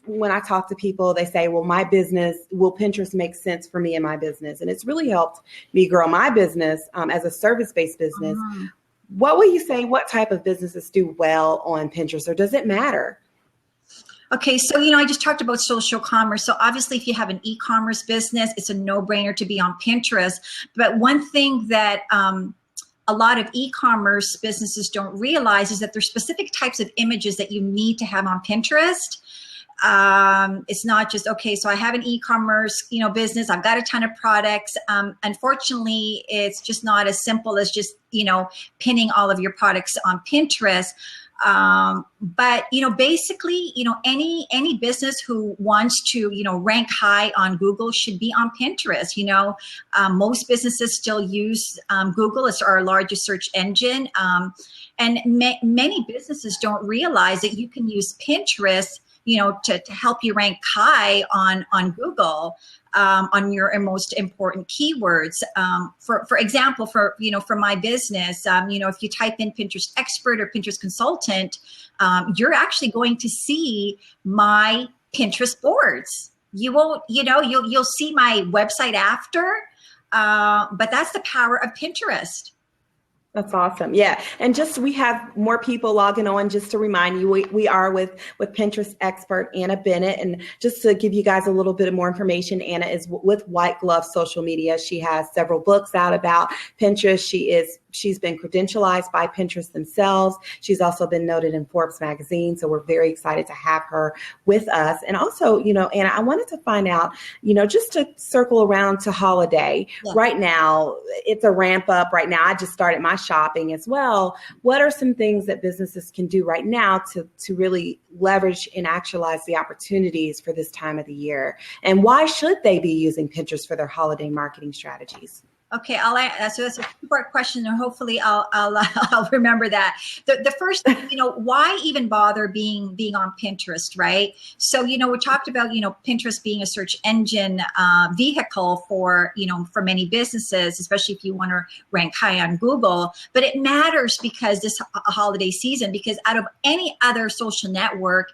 when I talk to people, they say, well, will Pinterest make sense for me and my business? And it's really helped me grow my business as a service-based business. What will you say, what type of businesses do well on Pinterest, or does it matter? Okay, so, I just talked about social commerce. So obviously if you have an e-commerce business, it's a no-brainer to be on Pinterest. But one thing that a lot of e-commerce businesses don't realize is that there's specific types of images that you need to have on Pinterest. It's not just, okay, so I have an e-commerce, business, I've got a ton of products. Unfortunately, it's just not as simple as just, pinning all of your products on Pinterest. But, basically, any business who wants to, rank high on Google should be on Pinterest. Most businesses still use Google as our largest search engine. And many businesses don't realize that you can use Pinterest, to help you rank high on Google, on your most important keywords. For example, for my business, if you type in Pinterest expert or Pinterest consultant, you're actually going to see my Pinterest boards. You won't, you'll see my website after, but that's the power of Pinterest. That's awesome. Yeah. And we have more people logging on. Just to remind you, we are with Pinterest expert Anna Bennett. And just to give you guys a little bit more information, Anna is with White Glove Social Media. She has several books out about Pinterest. She's been credentialized by Pinterest themselves. She's also been noted in Forbes magazine. So we're very excited to have her with us. And also, Anna, I wanted to find out, just to circle around to holiday. Yeah. Right now, it's a ramp up right now. I just started my shopping as well. What are some things that businesses can do right now to really leverage and actualize the opportunities for this time of the year? And why should they be using Pinterest for their holiday marketing strategies? Okay, so that's a two-part question, and hopefully I'll remember that. The first thing, why even bother being on Pinterest, right? So, we talked about, Pinterest being a search engine vehicle for many businesses, especially if you want to rank high on Google. But it matters because this holiday season, because out of any other social network,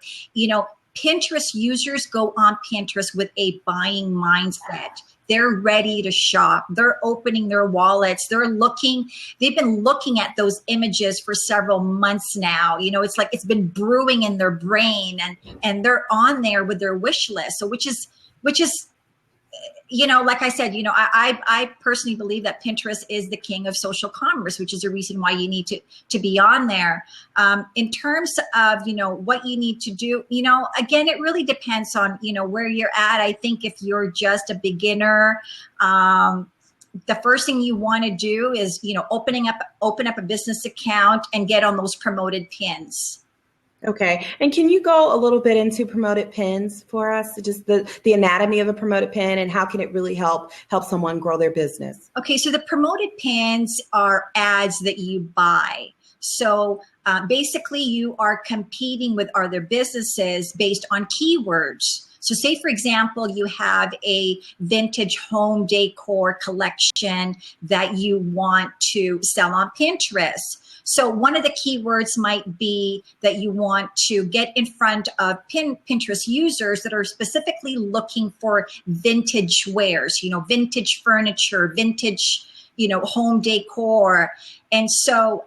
Pinterest users go on Pinterest with a buying mindset. They're ready to shop. They're opening their wallets. They've been looking at those images for several months now. It's like it's been brewing in their brain, and they're on there with their wish list. So which is, like I said, I personally believe that Pinterest is the king of social commerce, which is a reason why you need to be on there. In terms of, what you need to do, again, it really depends on, where you're at. I think if you're just a beginner, the first thing you want to do is, open up a business account and get on those promoted pins. Okay. And can you go a little bit into promoted pins for us? Just the anatomy of a promoted pin and how can it really help someone grow their business? Okay. So the promoted pins are ads that you buy. So basically you are competing with other businesses based on keywords. So say, for example, you have a vintage home decor collection that you want to sell on Pinterest. So one of the keywords might be that you want to get in front of Pinterest users that are specifically looking for vintage wares, vintage furniture, vintage, home decor. And so,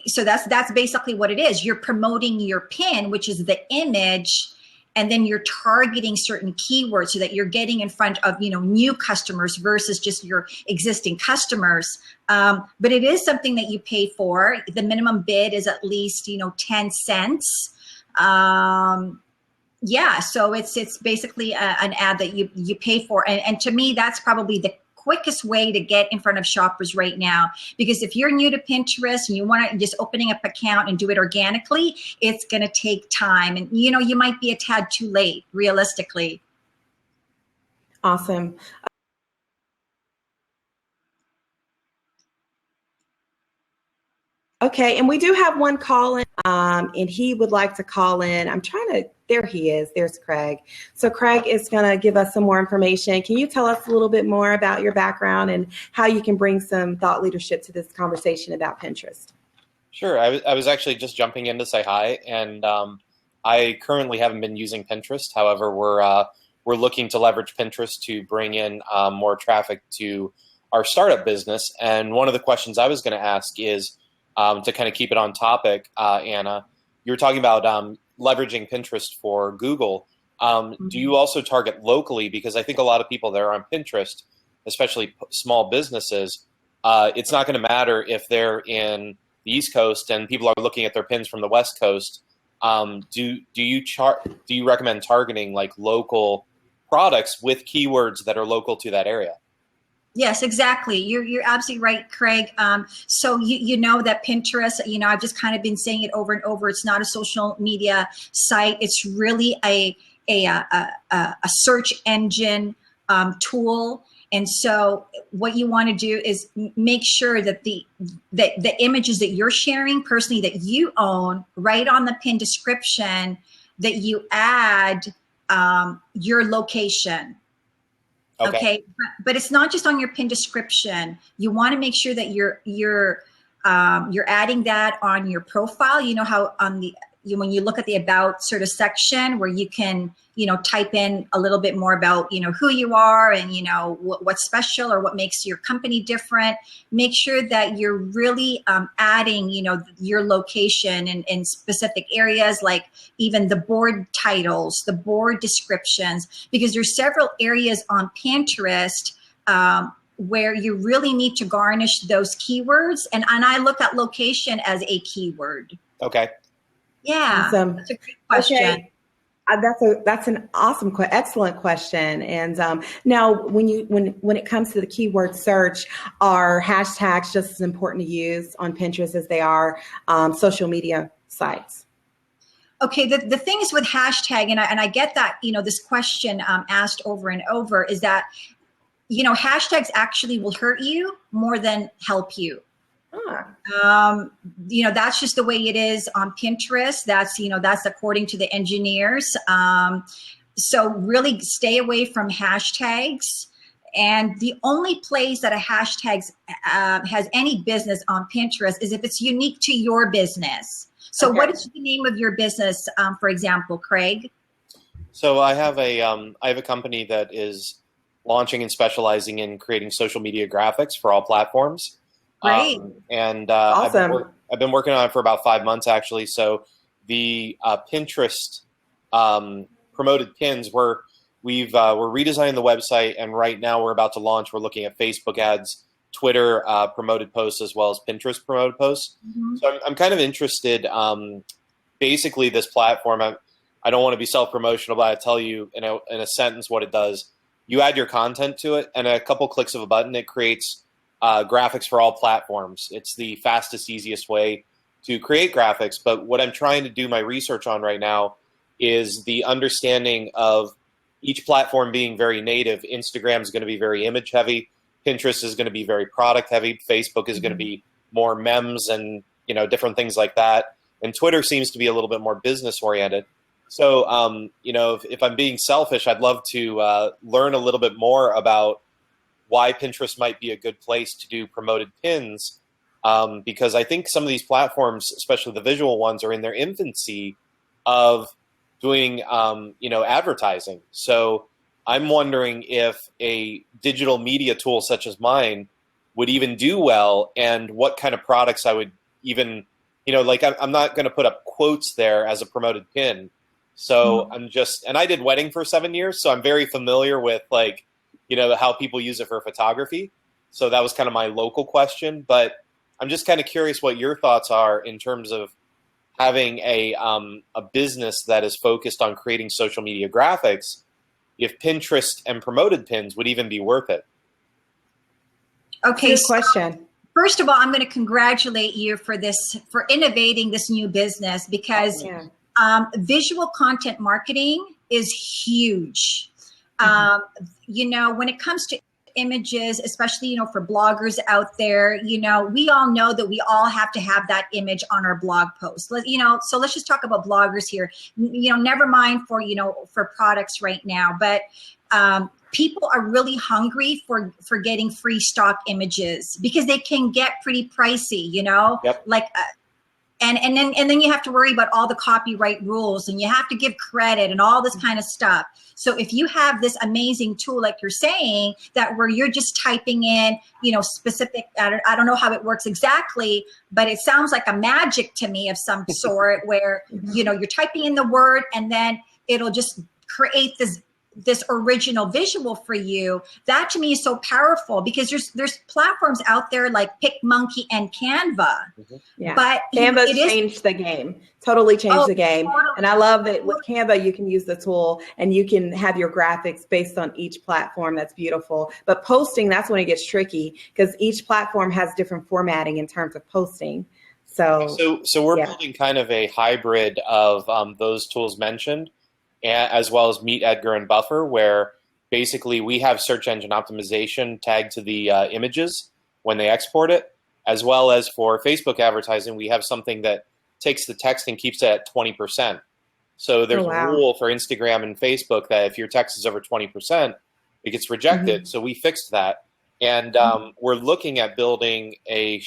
so that's basically what it is. You're promoting your pin, which is the image, and then you're targeting certain keywords so that you're getting in front of, new customers versus just your existing customers. But it is something that you pay for. The minimum bid is at least, 10 cents. Yeah, so it's basically an ad that you pay for. And to me, that's probably the quickest way to get in front of shoppers right now, because if you're new to Pinterest and you want to just opening up an account and do it organically, it's going to take time, and you might be a tad too late realistically. Awesome. Okay, and we do have one call in, and he would like to call in. There he is. There's Craig. So Craig is going to give us some more information. Can you tell us a little bit more about your background and how you can bring some thought leadership to this conversation about Pinterest? Sure. I was actually just jumping in to say hi, and I currently haven't been using Pinterest. However, we're looking to leverage Pinterest to bring in more traffic to our startup business. And one of the questions I was going to ask is to kind of keep it on topic, Anna. You were talking about leveraging Pinterest for Google. Do you also target locally? Because I think a lot of people that are on Pinterest, especially small businesses, it's not going to matter if they're in the East Coast and people are looking at their pins from the West Coast. Do you recommend targeting like local products with keywords that are local to that area? Yes, exactly. You're absolutely right, Craig. So you know that Pinterest, I've just kind of been saying it over and over. It's not a social media site. It's really a search engine tool. And so what you want to do is make sure that the images that you're sharing personally that you own, right on the pin description, that you add your location. Okay. But it's not just on your pin description. You want to make sure that you're adding that on your profile. You know how when you look at the about sort of section where you can, type in a little bit more about, who you are and, what's special or what makes your company different. Make sure that you're really adding, your location in specific areas, like even the board titles, the board descriptions, because there's several areas on Pinterest where you really need to garnish those keywords. And I look at location as a keyword. Okay. Yeah, Awesome. That's a great question. Okay. That's an awesome, excellent question. And now, when it comes to the keyword search, are hashtags just as important to use on Pinterest as they are social media sites? Okay, the thing is with hashtag, and I get that this question asked over and over, is that hashtags actually will hurt you more than help you. That's just the way it is on Pinterest. That's according to the engineers. So really stay away from hashtags. And the only place that a hashtag has any business on Pinterest is if it's unique to your business. So What is the name of your business, for example, Craig? So I have a company that is launching and specializing in creating social media graphics for all platforms. Great. Awesome. I've been working on it for about 5 months, actually. So the Pinterest promoted pins, we're redesigning the website, and right now we're about to launch. We're looking at Facebook ads, Twitter promoted posts, as well as Pinterest promoted posts. Mm-hmm. So I'm kind of interested. Basically, this platform, I don't want to be self-promotional, but I tell you in a sentence what it does. You add your content to it, and a couple clicks of a button, it creates graphics for all platforms. It's the fastest, easiest way to create graphics. But what I'm trying to do my research on right now is the understanding of each platform being very native. Instagram is going to be very image heavy. Pinterest is going to be very product heavy. Facebook is going to be more memes and different things like that. And Twitter seems to be a little bit more business oriented. So if I'm being selfish, I'd love to learn a little bit more about why Pinterest might be a good place to do promoted pins, because I think some of these platforms, especially the visual ones, are in their infancy of doing, advertising. So I'm wondering if a digital media tool such as mine would even do well, and what kind of products I would even, I'm not going to put up quotes there as a promoted pin. So and I did wedding for 7 years, so I'm very familiar with how people use it for photography. So that was kind of my local question, but I'm just kind of curious what your thoughts are in terms of having a business that is focused on creating social media graphics, if Pinterest and promoted pins would even be worth it. Okay. Good question. First of all, I'm going to congratulate you for innovating this new business, because visual content marketing is huge. When it comes to images, especially, for bloggers out there, we all know that we all have to have that image on our blog post. So let's just talk about bloggers here, never mind for products right now, but people are really hungry for getting free stock images because they can get pretty pricey, Yep. and then you have to worry about all the copyright rules, and you have to give credit and all this kind of stuff. So if you have this amazing tool, like you're saying, that where you're just typing in, specific, I don't know how it works exactly, but it sounds like a magic to me of some sort where, you're typing in the word and then it'll just create this original visual for you. That to me is so powerful, because there's platforms out there like PicMonkey and Canva. Yeah. But Canva's changed the game, totally changed the game. Totally. And I love that with Canva, you can use the tool and you can have your graphics based on each platform. That's beautiful. But posting, that's when it gets tricky, because each platform has different formatting in terms of posting. So we're building kind of a hybrid of those tools mentioned, as well as Meet, Edgar, and Buffer, where basically we have search engine optimization tagged to the images when they export it, as well as for Facebook advertising, we have something that takes the text and keeps it at 20%. So there's a rule for Instagram and Facebook that if your text is over 20%, it gets rejected. So we fixed that. And we're looking at building a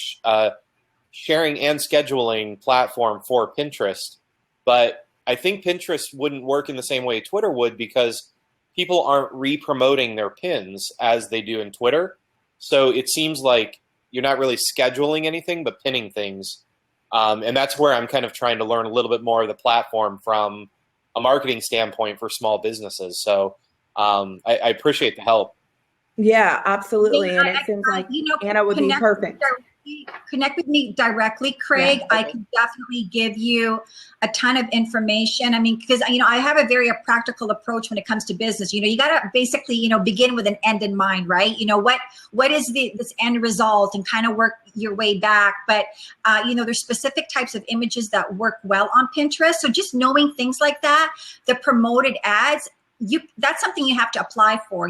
sharing and scheduling platform for Pinterest. But I think Pinterest wouldn't work in the same way Twitter would, because people aren't re-promoting their pins as they do in Twitter. So it seems like you're not really scheduling anything, but pinning things. And that's where I'm kind of trying to learn a little bit more of the platform from a marketing standpoint for small businesses. So I appreciate the help. Yeah, absolutely. And it seems like Anna would be perfect. Connect with me directly, Craig. I can definitely give you a ton of information. I mean, because, I have a very practical approach when it comes to business. You got to basically, begin with an end in mind, right? What is this end result, and kind of work your way back. But, there's specific types of images that work well on Pinterest. So just knowing things like that, the promoted ads, that's something you have to apply for.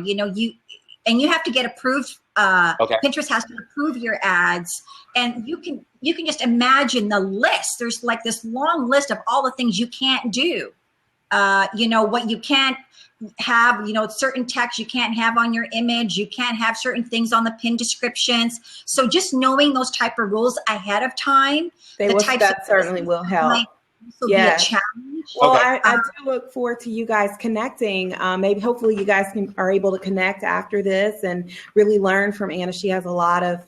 And you have to get approved. Pinterest has to approve your ads, and you can just imagine the list. There's like this long list of all the things you can't do. What you can't have, certain text you can't have on your image. You can't have certain things on the pin descriptions. So just knowing those type of rules ahead of time, that certainly will help. Be a challenge. Well, I do look forward to you guys connecting. Hopefully you guys are able to connect after this and really learn from Anna. She has a lot of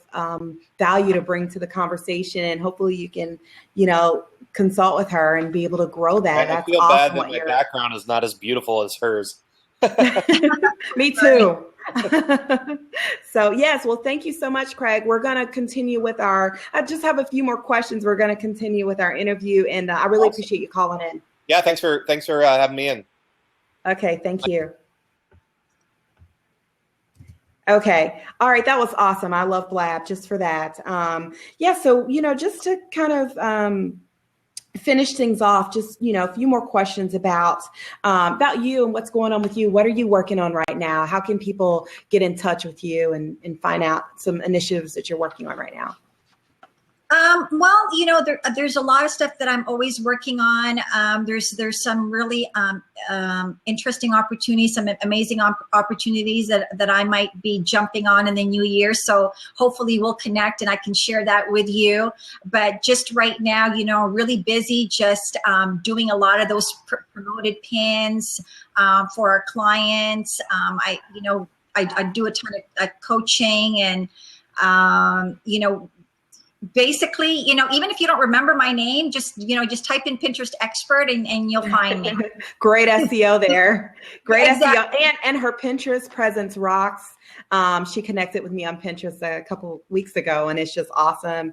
value to bring to the conversation, and hopefully you can, consult with her and be able to grow that. I feel bad that my background is not as beautiful as hers. Me too. So yes, well, thank you so much, Craig. We're going to continue with I just have a few more questions. We're going to continue with our interview, and I really appreciate you calling in. Yeah, thanks for having me in. Okay, thank you. Okay, all right, that was awesome. I love Blab just for that. So just to kind of finish things off, just a few more questions about you and what's going on with you. What are you working on right now? How can people get in touch with you and find out some initiatives that you're working on right now? There's a lot of stuff that I'm always working on. There's some really interesting opportunities, some amazing opportunities that I might be jumping on in the new year. So hopefully we'll connect and I can share that with you. But just right now, really busy, just doing a lot of those promoted pins for our clients. I do a ton of coaching and, basically, even if you don't remember my name, just type in Pinterest expert and you'll find me. Great SEO there. Great Exactly. SEO. And her Pinterest presence rocks. She connected with me on Pinterest a couple weeks ago, and it's just awesome.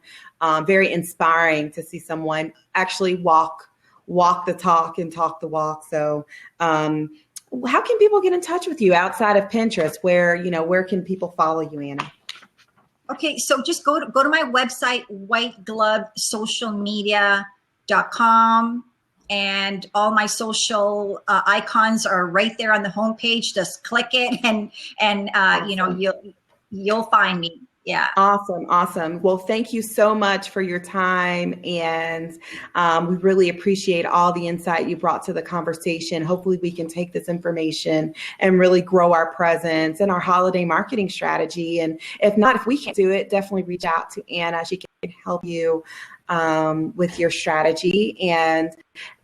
Very inspiring to see someone actually walk the talk and talk the walk. So how can people get in touch with you outside of Pinterest? Where can people follow you, Anna? Okay, so just go to my website, whiteglovesocialmedia.com, and all my social icons are right there on the homepage. Just click it, and Awesome. you'll find me. Yeah. Awesome. Well, thank you so much for your time, and we really appreciate all the insight you brought to the conversation. Hopefully we can take this information and really grow our presence and our holiday marketing strategy. And if we can't do it, definitely reach out to Anna. She can help you with your strategy. And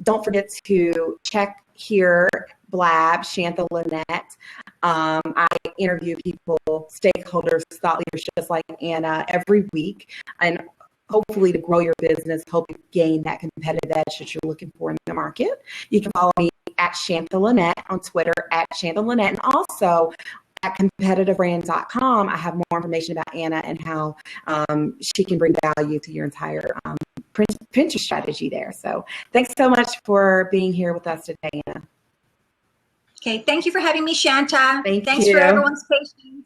don't forget to check here, Blab, Shantha Lynette. I interview people, stakeholders, thought leaders just like Anna every week. And hopefully to grow your business, hope you gain that competitive edge that you're looking for in the market. You can follow me at Shantha Lynette on Twitter, at Shantha Lynette, and also at competitivebrands.com. I have more information about Anna and how she can bring value to your entire Pinterest strategy there. So thanks so much for being here with us today, Anna. Okay, thank you for having me, Shantha. Thanks for everyone's patience.